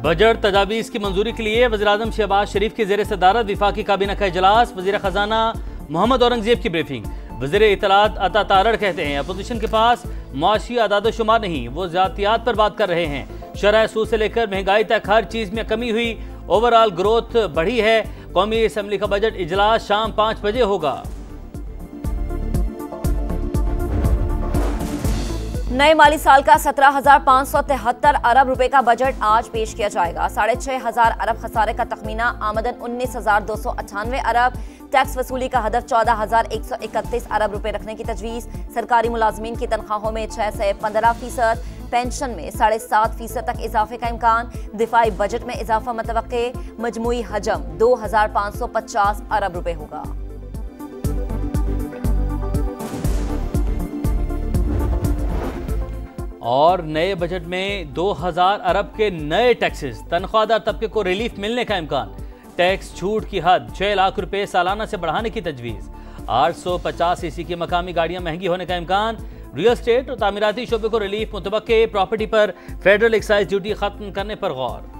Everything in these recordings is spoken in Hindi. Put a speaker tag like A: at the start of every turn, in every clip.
A: बजट तजावीज़ की मंजूरी के लिए वज़ीर-ए-आज़म शहबाज शरीफ की ज़ेर सदारत वफाकी काबीना का इजलास। वज़ीर खजाना मोहम्मद औरंगजेब की ब्रीफिंग। वज़ीर इत्तलात अता तारड़ कहते हैं अपोजिशन के पास मुआशी आदाद शुमार नहीं, वो ज़ातियात पर बात कर रहे हैं। शरह सूद से लेकर महंगाई तक हर चीज़ में कमी हुई, ओवरऑल ग्रोथ बढ़ी है। कौमी असम्बली का बजट इजलास शाम 5 बजे होगा।
B: नए माली साल का 17,573 अरब रुपए का बजट आज पेश किया जाएगा। 6,500 अरब खसारे का तखमीना, आमदन 19,298 अरब, टैक्स वसूली का हदफ 14,131 अरब रुपए रखने की तजवीज़। सरकारी मुलाजमीन की तनख्वाहों में 6 से 15%, पेंशन में 7.5% तक इजाफे का इम्कान। दिफाई बजट में इजाफा मुतवक्के। मजमूई हजम 2,550 अरब रुपए होगा।
A: और नए बजट में 2,000 अरब के नए टैक्सेस, तनख्वाहदार तबके को रिलीफ मिलने का इम्कान। टैक्स छूट की हद 6 लाख रुपए सालाना से बढ़ाने की तजवीज़। 850 सीसी की मकामी गाड़ियां महंगी होने का इम्कान। रियल एस्टेट और तामीराती शोबे को रिलीफ मुतवक्के। प्रॉपर्टी पर फेडरल एक्साइज ड्यूटी खत्म करने पर गौर।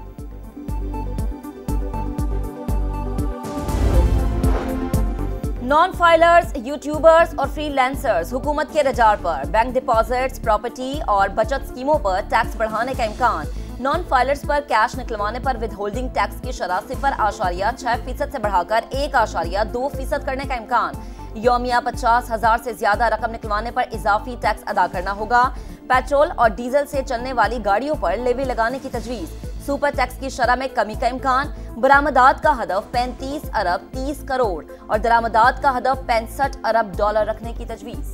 B: नॉन फाइलर्स, यूट्यूबर्स और फ्रीलांसर्स हुकूमत के रडार पर। बैंक डिपॉजिट्स, प्रॉपर्टी और बचत स्कीमों पर टैक्स बढ़ाने का इम्कान। नॉन फाइलर्स पर कैश निकलवाने पर विद होल्डिंग टैक्स की शरह 0.6% से बढ़ाकर 1.2% करने का इम्कान। यौमिया 50,000 से ज्यादा रकम निकलवाने पर इजाफी टैक्स अदा करना होगा। पेट्रोल और डीजल से चलने वाली गाड़ियों पर लेवी लगाने की तजवीज़। सुपर टैक्स की शरह में कमी का इम्कान। बरामदात का हदफ 35 अरब 30 करोड़ और दरामदात का हदफ 65 अरब डॉलर रखने की तजवीज़।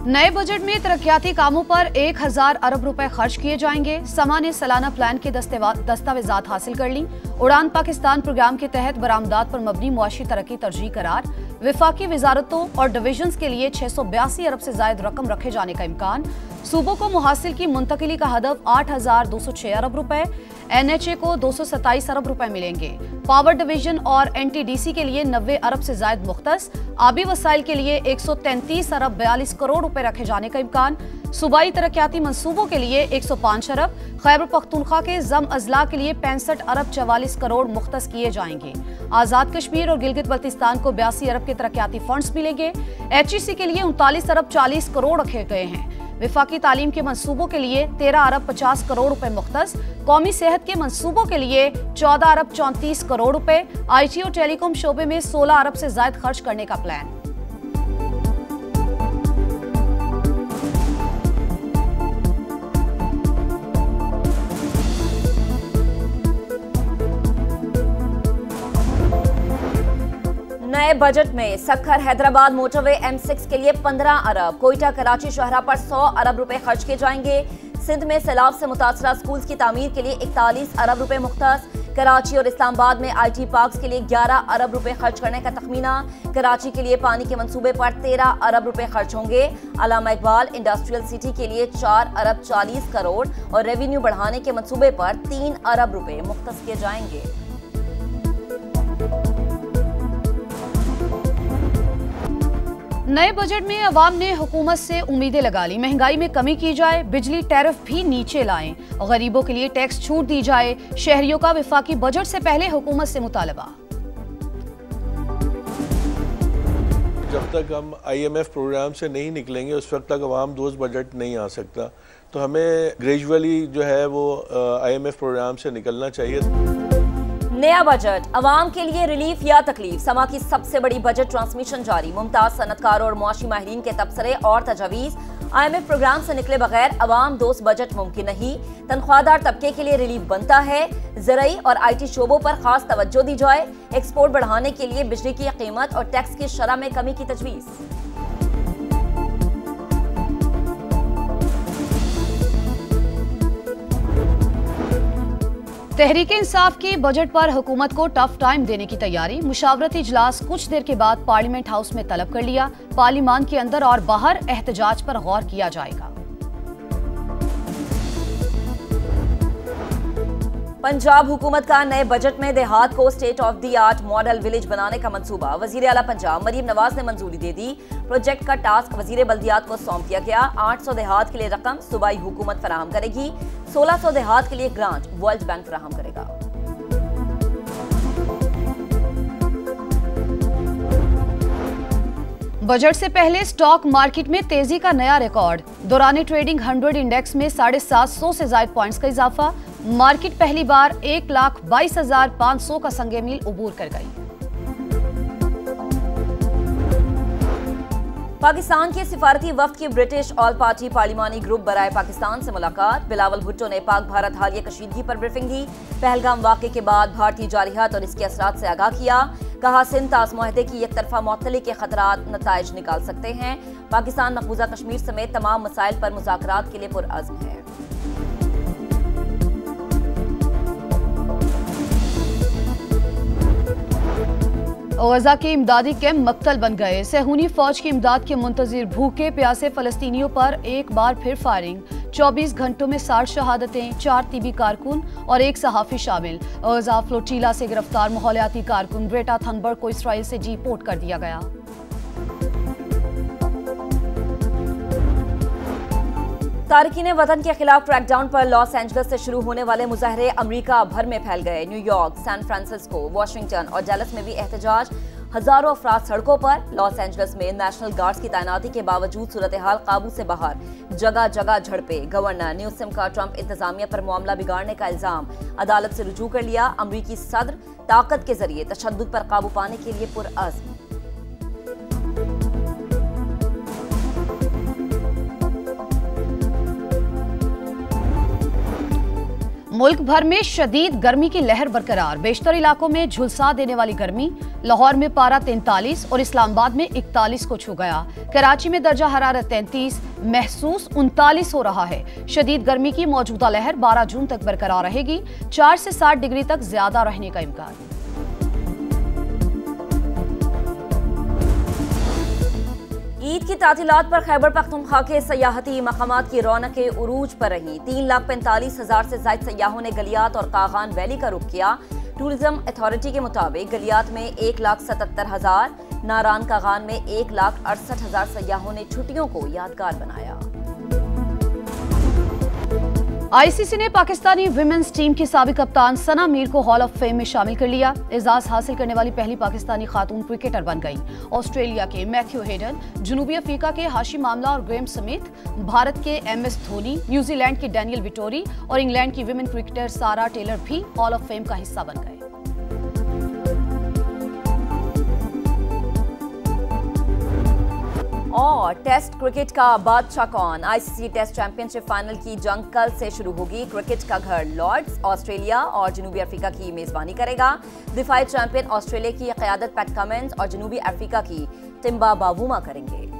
C: नए बजट में तरक्याती कामों पर 1,000 अरब रुपए खर्च किए जाएंगे। समा ने सालाना प्लान के दस्तावेजात हासिल कर ली। उड़ान पाकिस्तान प्रोग्राम के तहत बरामदात पर मबनी मुआशी तरक्की तरजीह करार। विफाकी वजारतों और डिवीजन्स के लिए 682 अरब से जायद रकम रखे जाने का इम्कान। सूबों को मुहासिल की मुंतकिली का हदफ 8,206 अरब रुपए। NHA को 227 अरब रुपए मिलेंगे। पावर डिवीजन और NTDC के लिए 90 अरब से जायद मुख्तस। आबी वसाइल के लिए 133 अरब 42 करोड़ रुपए रखे जाने का इम्कान। सूबाई तरक्याती मंसूबों के लिए 105 अरब। खैबर पख्तूनख्वा के जम अजला के लिए 65 अरब 44 करोड़ मुख्तस किए जाएंगे। आजाद कश्मीर और गिलगित बल्तिस्तान को 82 अरब के तरक्याती फंड्स मिलेंगे। HEC के लिए 39 अरब 40 करोड़ रखे गए हैं। विफाकी तालीम के मंसूबों के लिए 13 अरब 50 करोड़ रुपए मुख्तस। कौमी सेहत के मंसूबों के लिए 14 अरब 34 करोड़ रुपए। IT और टेलीकॉम शोबे में 16 अरब से जायद खर्च करने का प्लान।
B: नए बजट में सक्खर हैदराबाद मोटरवे M6 के लिए 15 अरब, कोयटा कराची शहरा पर 100 अरब रुपए खर्च किए जाएंगे। सिंध में सैलाब से मुतासरा स्कूल्स की तामीर के लिए 41 अरब रुपए मुख्तस। कराची और इस्लामाबाद में IT पार्क्स के लिए 11 अरब रुपए खर्च करने का तखमीना। कराची के लिए पानी के मंसूबे पर 13 अरब रुपए खर्च होंगे। अल्लामा इकबाल इंडस्ट्रियल सिटी के लिए 4 अरब 40 करोड़ और रेवेन्यू बढ़ाने के मंसूबे पर 3 अरब रुपए मुख्तस किए जाएंगे।
C: नए बजट में अवाम ने हुकूमत से उम्मीदें लगा ली। महंगाई में कमी की जाए, बिजली टैरिफ भी नीचे लाएं, गरीबों के लिए टैक्स छूट दी जाए। शहरियों का विफाकी बजट से पहले हुकूमत से मुतालबा।
D: जब तक हम IMF प्रोग्राम से नहीं निकलेंगे उस वक्त तक अवाम दोस्त बजट नहीं आ सकता। तो हमें ग्रेजुअली जो है वो IMF प्रोग्राम से निकलना चाहिए।
B: नया बजट अवाम के लिए रिलीफ या तकलीफ। समा की सबसे बड़ी बजट ट्रांसमिशन जारी। मुमताज सनतकारों और मुआशी माहिरीन के तबसरे और तजावीज़। IMF प्रोग्राम से निकले बगैर अवाम दोस्त बजट मुमकिन नहीं। तनख्वाहदार तबके के लिए रिलीफ बनता है। ज़राई और IT शोबों पर खास तवज्जो दी जाए। एक्सपोर्ट बढ़ाने के लिए बिजली की कीमत और टैक्स की शरह में कमी की तजवीज़।
C: तहरीक इंसाफ की बजट पर हुकूमत को टफ टाइम देने की तैयारी। मुशावरती इजलास कुछ देर के बाद पार्लियामेंट हाउस में तलब कर लिया। पार्लियामान के अंदर और बाहर एहतजाज पर गौर किया जाएगा।
B: पंजाब हुकूमत का नए बजट में देहात को state of the art model village बनाने का मंसूबा। वजीर आला पंजाब मरीम नवाज ने मंजूरी दे दी। प्रोजेक्ट का टास्क वजीर बल्दियात को सौंप दिया गया। 800 देहात के लिए रकम सूबाई हुकूमत फराहम करेगी। 1600 देहात के लिए ग्रांट वर्ल्ड बैंक फराहम करेगा।
C: बजट से पहले स्टॉक मार्केट में तेजी का नया रिकॉर्ड। दौरान ट्रेडिंग 100 इंडेक्स में 750 से ज्यादा पॉइंट्स का इजाफा। मार्केट पहली बार 1,22,500 का संगे मील उबूर कर गई।
B: पाकिस्तान के सिफारती वफ्द की ब्रिटिश ऑल पार्टी पार्लिमानी ग्रुप बराए पाकिस्तान से मुलाकात। बिलावल भुट्टो ने पाक भारत हालिया कशीदगी पर ब्रीफिंग दी। पहलगाम वाक़े के बाद भारतीय जारियात और इसके असरात से आगाह किया। कहा सिंध तास मुआहदे की एक तरफा मुअत्तली के खतरात नताइज निकाल सकते हैं। पाकिस्तान मकबूजा कश्मीर समेत तमाम मसाइल पर मुज़ाकरात के लिए पुरअज़्म है।
C: गजा के इमदादी कैंप मक्तल बन गए। सहूनी फौज की इमदाद के मुंतजिर भूखे प्यासे फलस्तीनियों पर एक बार फिर फायरिंग। 24 घंटों में 60 शहादतें, 4 तिबी कारकुन और 1 सहाफी शामिल। गजा फ्लोटीला से गिरफ्तार माहौलियाती कारकुन ग्रेटा थनबर्ग को इसराइल से डिपोर्ट कर दिया गया।
B: तारकीन वतन के खिलाफ क्रैकडाउन पर लॉस एंजल्स से शुरू होने वाले मुजाहरे अमेरिका भर में फैल गए। न्यूयॉर्क, सैन फ्रांसिस्को, वाशिंगटन और डैलस में भी एहतजाज। हजारों अफराद सड़कों पर। लॉस एंजल्स में नेशनल गार्ड्स की तैनाती के बावजूद सूरत हाल काबू से बाहर। जगह जगह झड़पे। गवर्नर न्यूसम का ट्रंप इंतजामिया पर मामला बिगाड़ने का इल्जाम। अदालत से रुजू कर लिया। अमरीकी सदर ताकत के जरिए तशद्दुद पर काबू पाने के लिए पुरअज़्म।
C: मुल्क भर में शदीद गर्मी की लहर बरकरार। बेशतर इलाकों में झुलसा देने वाली गर्मी। लाहौर में पारा 43 और इस्लामाबाद में 41 को छू गया। कराची में दर्जा हरारत 33, महसूस 39 हो रहा है। शदीद गर्मी की मौजूदा लहर 12 जून तक बरकरार रहेगी। 4 से 60 डिग्री तक ज्यादा रहने का इम्कान।
B: ईद की तातीलात पर खैबर पख्तूनख्वा के सयाहती मकामात की रौनकें उरूज पर रहीं। 3,45,000 से ज्यादा सयाहों ने गलियात और कागान वैली का रुख किया। टूरिज्म अथॉरिटी के मुताबिक गलियात में 1,77,000, नारान कागान में 1,68,000 सयाहों ने छुट्टियों को यादगार बनाया।
C: आईसीसी ने पाकिस्तानी विमेंस टीम की साबिक कप्तान सना मीर को हॉल ऑफ फेम में शामिल कर लिया। एजाज हासिल करने वाली पहली पाकिस्तानी खातून क्रिकेटर बन गई। ऑस्ट्रेलिया के मैथ्यू हेडन, जनूबी अफ्रीका के हाशिम आमला और ग्रेम समेत भारत के MS धोनी, न्यूजीलैंड की डैनियल विटोरी और इंग्लैंड की विमेन क्रिकेटर सारा टेलर भी हॉल ऑफ फेम का हिस्सा बन गए।
B: और टेस्ट क्रिकेट का बादशाह कौन? आईसीसी टेस्ट चैंपियनशिप फाइनल की जंग कल से शुरू होगी। क्रिकेट का घर लॉर्ड्स ऑस्ट्रेलिया और जनूबी अफ्रीका की मेजबानी करेगा। दिफाई चैंपियन ऑस्ट्रेलिया की क़यादत पैट कमिंस और जनूबी अफ्रीका की टिम्बा बावूमा करेंगे।